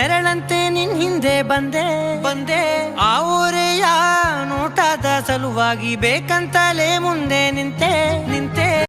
ನೆರಳಂತೆ ನಿನ್ ಹಿಂದೆ ಬಂದೆ ಆ ಊರೆಯ ನೋಟದ ಸಲುವಾಗಿ ಬೇಕಂತಲೇ ಮುಂದೆ ನಿಂತೆ